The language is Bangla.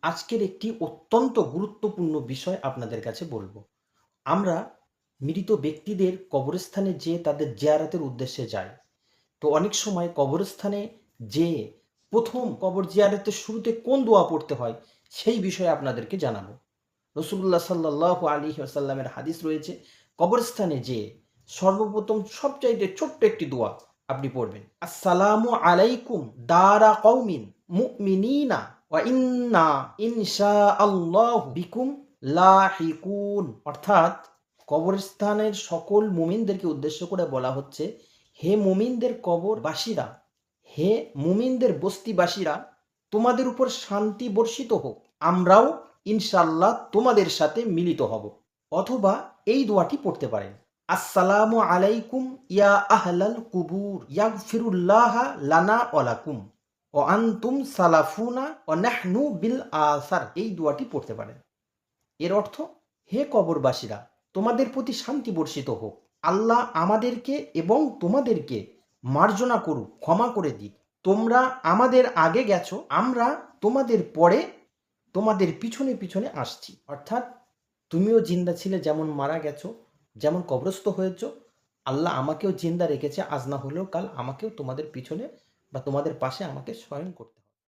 আজকের একটি অত্যন্ত গুরুত্বপূর্ণ বিষয় আপনাদের কাছে বলবো। আমরা মৃত ব্যক্তিদের কবরস্থানে যেয়ে তাদের জিয়ারতের উদ্দেশ্যে যাই। তো অনেক সময় কবরস্থানে যেয়ে প্রথম কবর জিয়ারতের শুরুতে কোন দোয়া পড়তে হয় সেই বিষয়ে আপনাদেরকে জানাবো। রসুল্লাহ সাল্লাহ আলী আসাল্লামের হাদিস রয়েছে, কবরস্থানে যেয়ে সর্বপ্রথম সবচাইতে ছোট্ট একটি দোয়া আপনি পড়বেন, আসসালামু আলাইকুম দারা কওমিন মুমিনিনা ওয়া ইন্না ইনশাআল্লাহু বিকুম লাহিকুন। অর্থাৎ কবরস্থানের সকল মুমিনদেরকে উদ্দেশ্য করে বলা হচ্ছে, হে মুমিনদের কবরবাসীরা, হে মুমিনদের বস্তিবাসীরা, তোমাদের উপর শান্তি বর্ষিত হোক, আমরাও ইনশাল্লাহ তোমাদের সাথে মিলিত হব। অথবা এই দোয়াটি পড়তে পারেন, আসসালামু আলাইকুম ইয়া আহলাল কুবুর ইয়াগফিরুল্লাহ লানা ওয়ালাকুম ও আনতুম সালাফুনা ও নাহনু বিল আসার। এই দোয়াটি পড়তে পারেন। এর অর্থ, হে কবরবাসীরা, তোমাদের প্রতি শান্তি বর্ষিত হোক, আল্লাহ আমাদেরকে এবং তোমাদেরকে মার্জনা করুক, ক্ষমা করে দিক। তোমরা আমাদের আগে গেছো, আমরা তোমাদের পরে তোমাদের পিছনে পিছনে আসছি। অর্থাৎ তুমিও জিন্দা ছিলে, যেমন মারা গেছো, যেমন কবরস্থ হয়েছ, আল্লাহ আমাকেও জিন্দা রেখেছে, আজ না হলেও কাল আমাকেও তোমাদের পিছনে বা তোমাদের পাশে আমাকে স্মরণ করতে